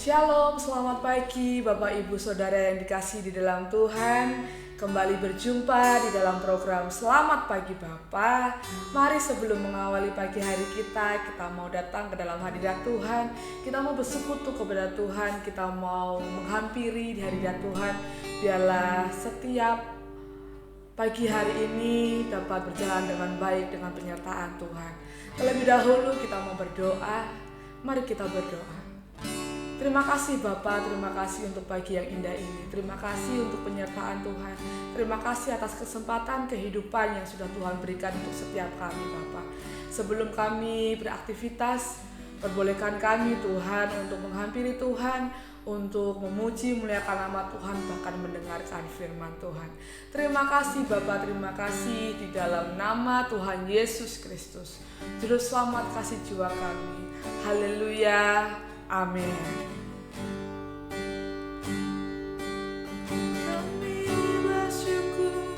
Shalom, selamat pagi Bapak Ibu Saudara yang dikasihi di dalam Tuhan. Kembali berjumpa di dalam program Selamat Pagi Bapak. Mari sebelum mengawali pagi hari kita mau datang ke dalam hadirat Tuhan. Kita mau bersekutu kepada Tuhan, kita mau menghampiri di hadirat Tuhan. Biarlah setiap pagi hari ini dapat berjalan dengan baik dengan penyertaan Tuhan. Terlebih dahulu kita mau berdoa. Mari kita berdoa. Terima kasih Bapak, terima kasih untuk pagi yang indah ini. Terima kasih untuk penyertaan Tuhan. Terima kasih atas kesempatan kehidupan yang sudah Tuhan berikan untuk setiap kami Bapak. Sebelum kami beraktivitas, perbolehkan kami Tuhan untuk menghampiri Tuhan, untuk memuji muliakan nama Tuhan, bahkan mendengarkan firman Tuhan. Terima kasih Bapak, terima kasih di dalam nama Tuhan Yesus Kristus, Juru Selamat kasih jiwa kami. Haleluya. Amin. Kami bersyukur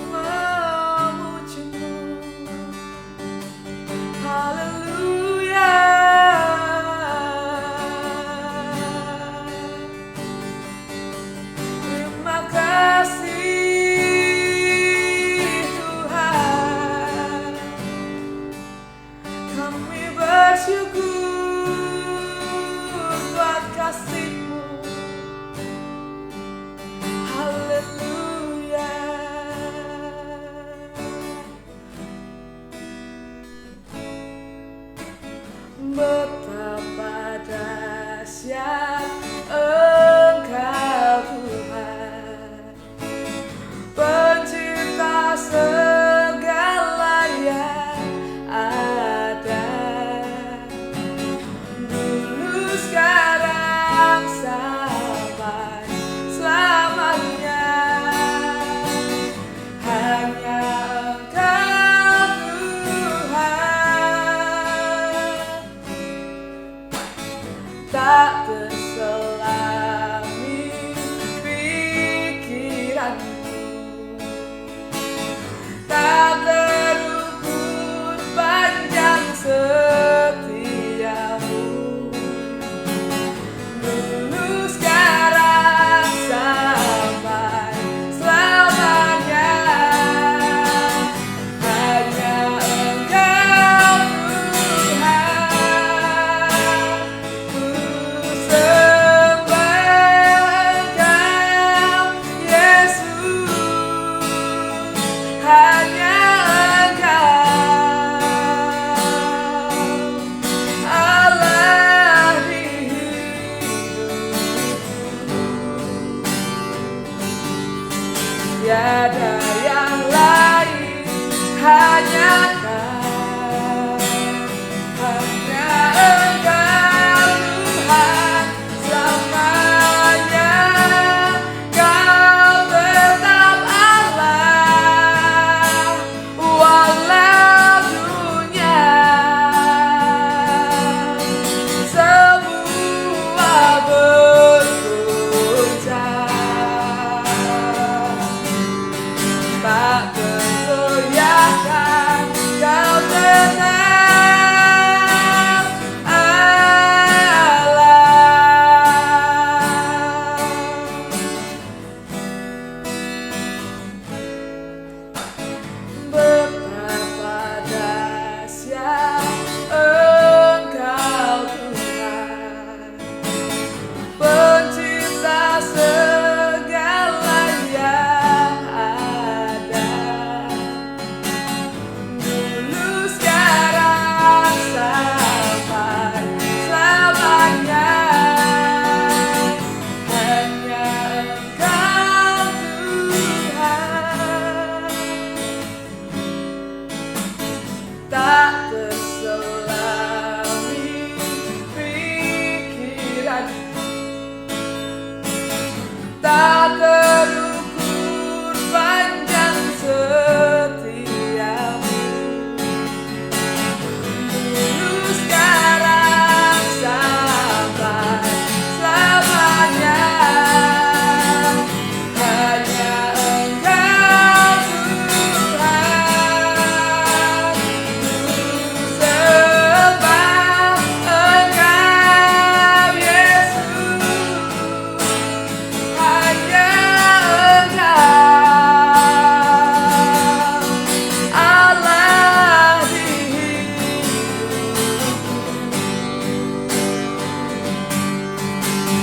memujimu. Haleluya. Terima kasih Tuhan. Kami bersyukur buat kasih-Mu. Haleluya. Betapa dahsyat Engkau Tuhan, Pencipta segala yang ada, dulu sekarang sampai selamanya. Hanya Engkau Tuhan, tak terselami pikiranmu, tak terukur panjang setiamu, dulu sekarang sampai selamanya. Hanya Engkau Tuhan, ku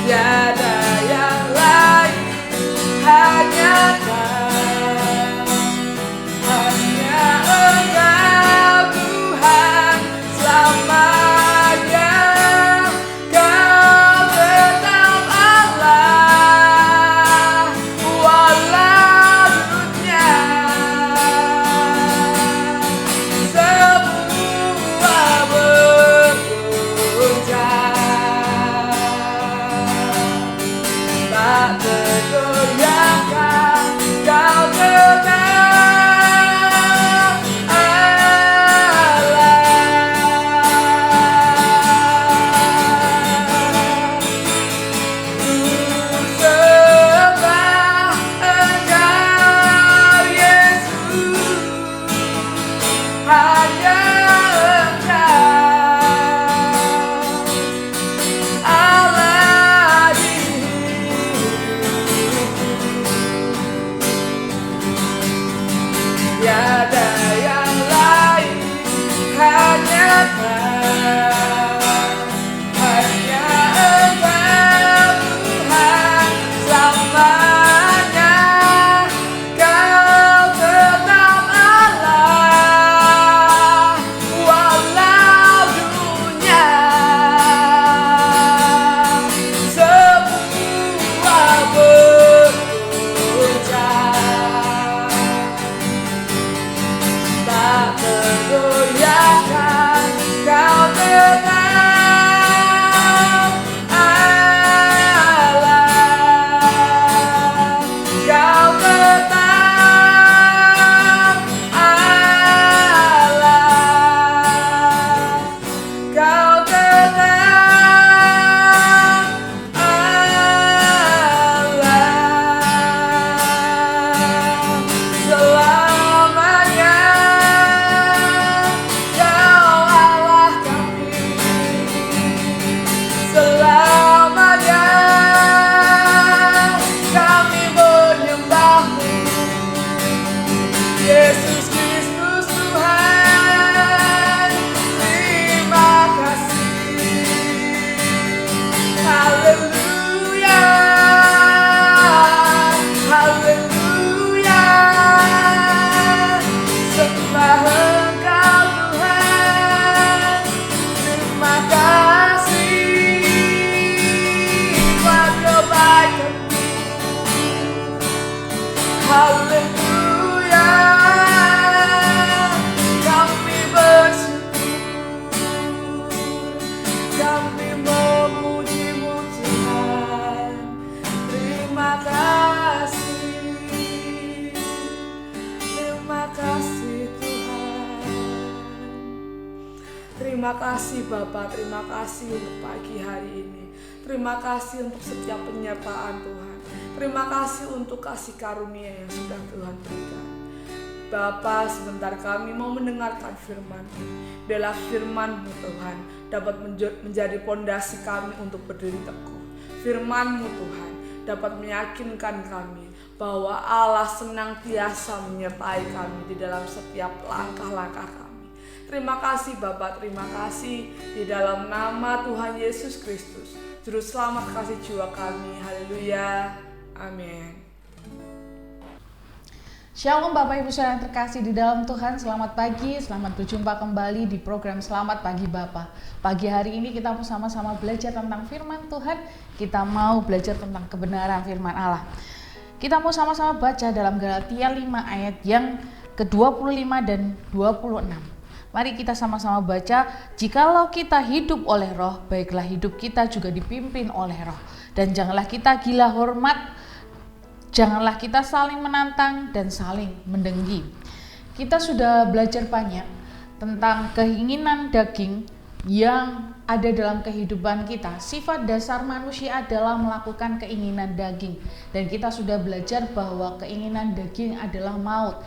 tiada yang lain, hanya Engkau Tuhan selamanya. Kau tetap Allah walau dunia semua bergoncang, tak tergoyahkan. Kau tetap tiada yang lain, hanya Engkau Tuhan selamanya. Kau tetap Allah walau dunia semua bergoncang, tak tergoyahkan. Kau tetap Allah, kau tetap Allah, kau tetap Allah selamanya. Kau Allah kami selamanya. Kami menyembah-Mu, Yesus Kristus Tuhan. Terima kasih. Haleluya, haleluya. Sembah Engkau Tuhan. Terima kasih buat kebaikan-Mu. Haleluya, kami bersyukur, kami memuji-Mu Tuhan. Terima kasih, terima kasih Tuhan. Terima kasih Bapa, terima kasih untuk pagi hari ini. Terima kasih untuk setiap penyertaan Tuhan. Terima kasih untuk kasih karunia yang sudah Tuhan berikan. Bapa, sebentar kami mau mendengarkan firman-Mu. Biarlah firman-Mu Tuhan dapat menjadi pondasi kami untuk berdiri teguh. Firman-Mu Tuhan dapat meyakinkan kami bahwa Allah senantiasa menyertai kami di dalam setiap langkah-langkah kami. Terima kasih Bapa, terima kasih di dalam nama Tuhan Yesus Kristus, Juru Selamat kasih jiwa kami. Haleluya, amin. Shalom Bapak Ibu Saudara yang terkasih di dalam Tuhan, selamat pagi, selamat berjumpa kembali di program Selamat Pagi Bapa. Pagi hari ini kita mau sama-sama belajar tentang firman Tuhan, kita mau belajar tentang kebenaran firman Allah. Kita mau sama-sama baca dalam Galatia 5 ayat yang ke-25 dan 26. Mari kita sama-sama baca. Jikalau kita hidup oleh roh, baiklah hidup kita juga dipimpin oleh roh. Dan janganlah kita gila hormat, janganlah kita saling menantang dan saling mendengki. Kita sudah belajar banyak tentang keinginan daging yang ada dalam kehidupan kita. Sifat dasar manusia adalah melakukan keinginan daging. Dan kita sudah belajar bahwa keinginan daging adalah maut.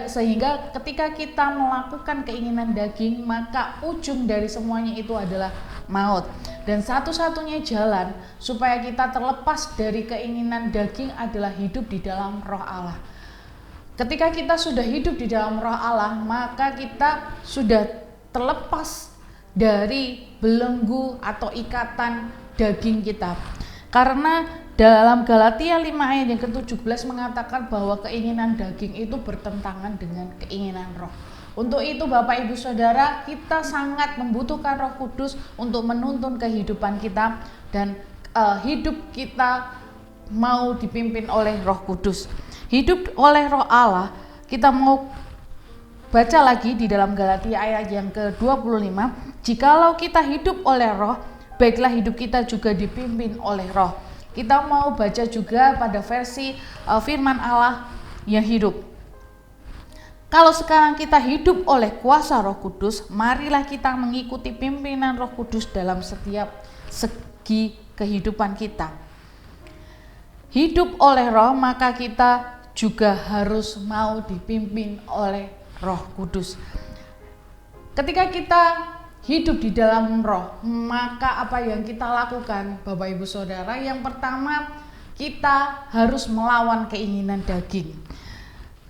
Sehingga ketika kita melakukan keinginan daging, maka ujung dari semuanya itu adalah maut. Dan satu-satunya jalan supaya kita terlepas dari keinginan daging adalah hidup di dalam roh Allah. Ketika kita sudah hidup di dalam roh Allah, maka kita sudah terlepas dari belenggu atau ikatan daging kita. Karena dalam Galatia 5 ayat yang ke-17 mengatakan bahwa keinginan daging itu bertentangan dengan keinginan roh. Untuk itu Bapak Ibu Saudara, kita sangat membutuhkan Roh Kudus untuk menuntun kehidupan kita, dan hidup kita mau dipimpin oleh Roh Kudus. Hidup oleh Roh Allah, kita mau baca lagi di dalam Galatia ayat yang ke-25, jikalau kita hidup oleh roh, baiklah hidup kita juga dipimpin oleh roh. Kita mau baca juga pada versi firman Allah yang hidup. Kalau sekarang kita hidup oleh kuasa Roh Kudus, marilah kita mengikuti pimpinan Roh Kudus dalam setiap segi kehidupan kita. Hidup oleh roh, maka kita juga harus mau dipimpin oleh Roh Kudus. Ketika kita hidup di dalam roh, maka apa yang kita lakukan Bapak Ibu Saudara? Yang pertama, kita harus melawan keinginan daging.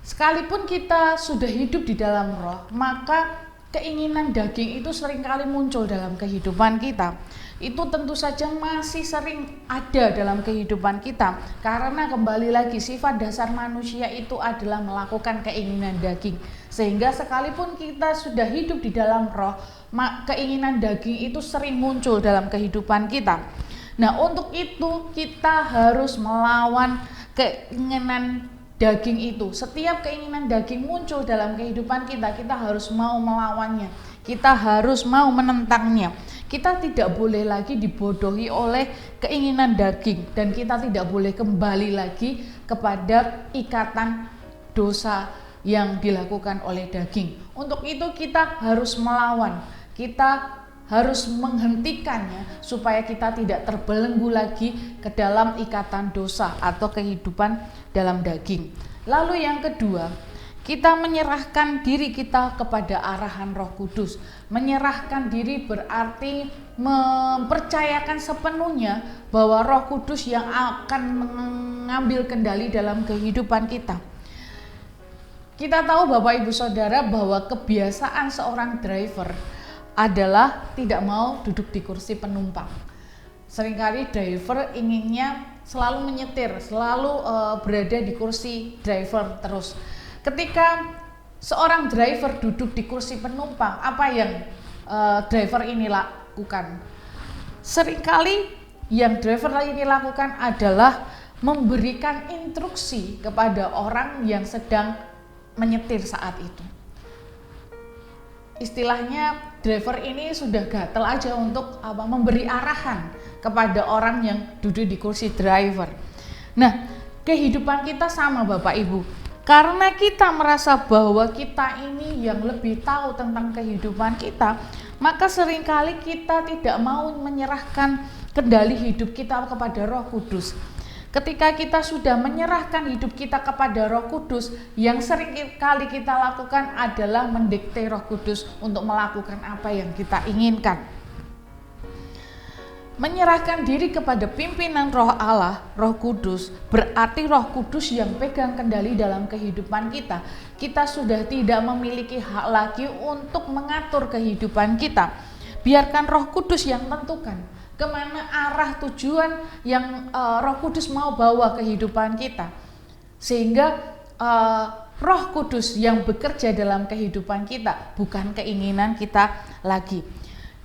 Sekalipun kita sudah hidup di dalam roh, maka keinginan daging itu seringkali muncul dalam kehidupan kita. Itu tentu saja masih sering ada dalam kehidupan kita, karena kembali lagi sifat dasar manusia itu adalah melakukan keinginan daging. Sehingga sekalipun kita sudah hidup di dalam roh, keinginan daging itu sering muncul dalam kehidupan kita. Nah, untuk itu kita harus melawan keinginan daging itu. Setiap keinginan daging muncul dalam kehidupan kita, kita harus mau melawannya. Kita harus mau menentangnya. Kita tidak boleh lagi dibodohi oleh keinginan daging, dan kita tidak boleh kembali lagi kepada ikatan dosa yang dilakukan oleh daging. Untuk itu kita harus melawan. Kita harus menghentikannya supaya kita tidak terbelenggu lagi ke dalam ikatan dosa atau kehidupan dalam daging. Lalu yang kedua, kita menyerahkan diri kita kepada arahan Roh Kudus. Menyerahkan diri berarti mempercayakan sepenuhnya bahwa Roh Kudus yang akan mengambil kendali dalam kehidupan kita. Kita tahu Bapak Ibu Saudara bahwa kebiasaan seorang driver adalah tidak mau duduk di kursi penumpang. Seringkali driver inginnya selalu menyetir, selalu berada di kursi driver terus. Ketika seorang driver duduk di kursi penumpang, apa yang driver ini lakukan? Seringkali yang driver ini lakukan adalah memberikan instruksi kepada orang yang sedang menyetir saat itu. Istilahnya driver ini sudah gatel aja untuk memberi arahan kepada orang yang duduk di kursi driver. Nah, kehidupan kita sama Bapak Ibu. Karena kita merasa bahwa kita ini yang lebih tahu tentang kehidupan kita, maka seringkali kita tidak mau menyerahkan kendali hidup kita kepada Roh Kudus. Ketika kita sudah menyerahkan hidup kita kepada Roh Kudus, yang sering kali kita lakukan adalah mendikte Roh Kudus untuk melakukan apa yang kita inginkan. Menyerahkan diri kepada pimpinan Roh Allah, Roh Kudus, berarti Roh Kudus yang pegang kendali dalam kehidupan kita. Kita sudah tidak memiliki hak lagi untuk mengatur kehidupan kita. Biarkan Roh Kudus yang menentukan kemana arah tujuan yang Roh Kudus mau bawa kehidupan kita. Sehingga Roh Kudus yang bekerja dalam kehidupan kita, bukan keinginan kita lagi.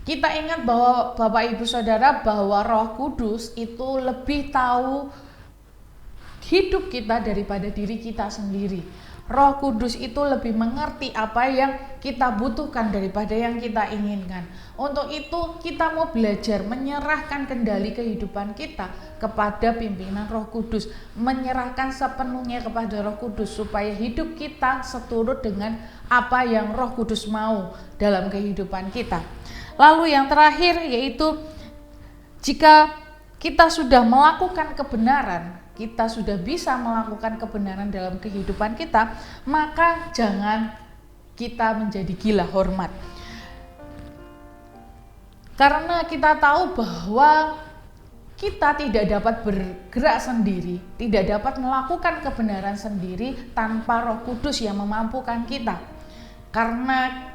Kita ingat bahwa Bapak Ibu Saudara, bahwa Roh Kudus itu lebih tahu hidup kita daripada diri kita sendiri. Roh Kudus itu lebih mengerti apa yang kita butuhkan daripada yang kita inginkan. Untuk itu kita mau belajar menyerahkan kendali kehidupan kita kepada pimpinan Roh Kudus, menyerahkan sepenuhnya kepada Roh Kudus supaya hidup kita seturut dengan apa yang Roh Kudus mau dalam kehidupan kita. Lalu yang terakhir yaitu jika kita sudah melakukan kebenaran, kita sudah bisa melakukan kebenaran dalam kehidupan kita, maka jangan kita menjadi gila hormat. Karena kita tahu bahwa kita tidak dapat bergerak sendiri, tidak dapat melakukan kebenaran sendiri tanpa Roh Kudus yang memampukan kita. Karena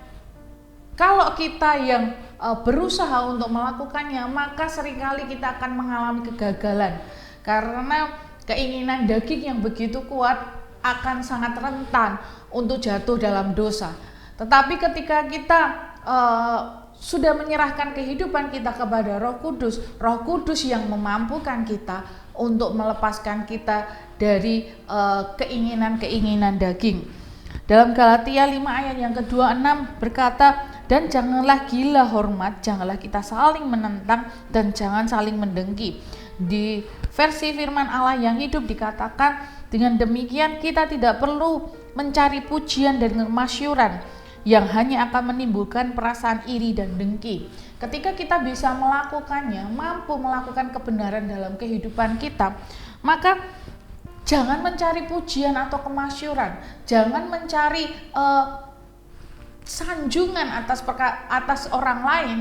Kalau kita yang berusaha untuk melakukannya, maka seringkali kita akan mengalami kegagalan. Karena keinginan daging yang begitu kuat akan sangat rentan untuk jatuh dalam dosa. Tetapi ketika kita sudah menyerahkan kehidupan kita kepada Roh Kudus yang memampukan kita untuk melepaskan kita dari keinginan-keinginan daging. Dalam Galatia 5 ayat yang ke-26 berkata, dan janganlah gila hormat, janganlah kita saling menentang, dan jangan saling mendengki. Di versi firman Allah yang hidup dikatakan, dengan demikian kita tidak perlu mencari pujian dan kemasyuran yang hanya akan menimbulkan perasaan iri dan dengki. Ketika kita bisa melakukannya, mampu melakukan kebenaran dalam kehidupan kita, maka jangan mencari pujian atau kemasyuran, jangan mencari sanjungan atas orang lain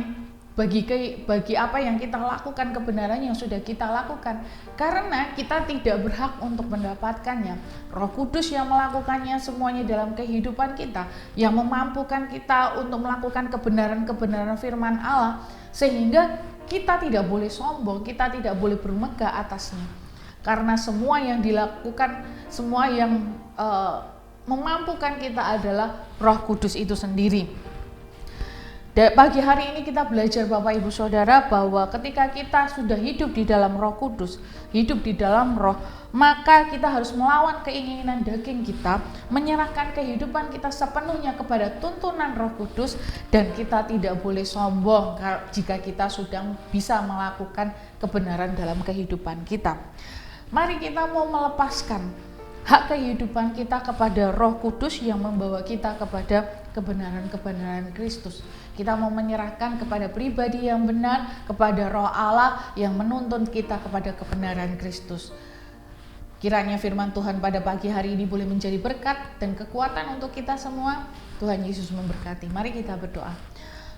bagi apa yang kita lakukan, kebenaran yang sudah kita lakukan, karena kita tidak berhak untuk mendapatkannya. Roh Kudus yang melakukannya semuanya dalam kehidupan kita, yang memampukan kita untuk melakukan kebenaran-kebenaran firman Allah, sehingga kita tidak boleh sombong, kita tidak boleh bermegah atasnya, karena semua yang dilakukan, semua yang memampukan kita adalah Roh Kudus itu sendiri. Pagi hari ini kita belajar Bapak Ibu Saudara bahwa ketika kita sudah hidup di dalam Roh Kudus, hidup di dalam Roh, maka kita harus melawan keinginan daging kita, menyerahkan kehidupan kita sepenuhnya kepada tuntunan Roh Kudus, dan kita tidak boleh sombong jika kita sudah bisa melakukan kebenaran dalam kehidupan kita. Mari kita mau melepaskan hak kehidupan kita kepada Roh Kudus yang membawa kita kepada kebenaran-kebenaran Kristus. Kita mau menyerahkan kepada pribadi yang benar, kepada Roh Allah yang menuntun kita kepada kebenaran Kristus. Kiranya firman Tuhan pada pagi hari ini boleh menjadi berkat dan kekuatan untuk kita semua. Tuhan Yesus memberkati. Mari kita berdoa.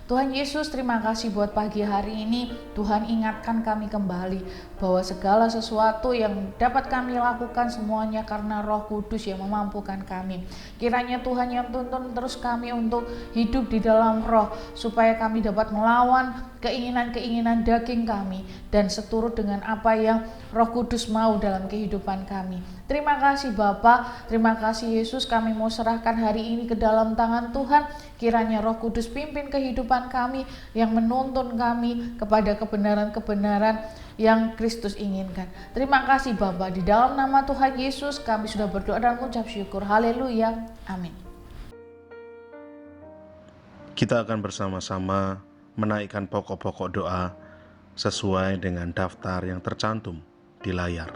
Tuhan Yesus, terima kasih buat pagi hari ini. Tuhan ingatkan kami kembali bahwa segala sesuatu yang dapat kami lakukan semuanya karena Roh Kudus yang memampukan kami. Kiranya Tuhan yang tuntun terus kami untuk hidup di dalam Roh, supaya kami dapat melawan keinginan-keinginan daging kami dan seturut dengan apa yang Roh Kudus mau dalam kehidupan kami. Terima kasih Bapa, terima kasih Yesus, kami mau serahkan hari ini ke dalam tangan Tuhan. Kiranya Roh Kudus pimpin kehidupan kami, yang menuntun kami kepada kebenaran-kebenaran yang Kristus inginkan. Terima kasih Bapa, di dalam nama Tuhan Yesus kami sudah berdoa dan mengucap syukur. Haleluya, amin. Kita akan bersama-sama menaikkan pokok-pokok doa sesuai dengan daftar yang tercantum di layar.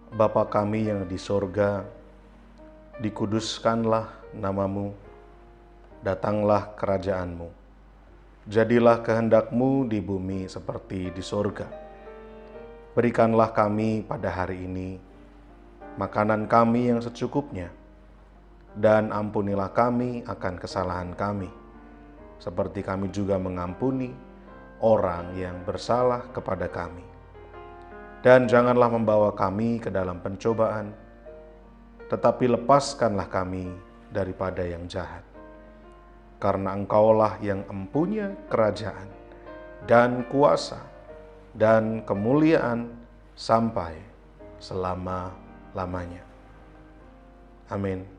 Bapa kami yang di sorga, dikuduskanlah namamu, datanglah kerajaanmu. Jadilah kehendak-Mu di bumi seperti di sorga. Berikanlah kami pada hari ini makanan kami yang secukupnya, dan ampunilah kami akan kesalahan kami, seperti kami juga mengampuni orang yang bersalah kepada kami. Dan janganlah membawa kami ke dalam pencobaan, tetapi lepaskanlah kami daripada yang jahat. Karena Engkaulah yang empunya kerajaan dan kuasa dan kemuliaan sampai selama-lamanya. Amin.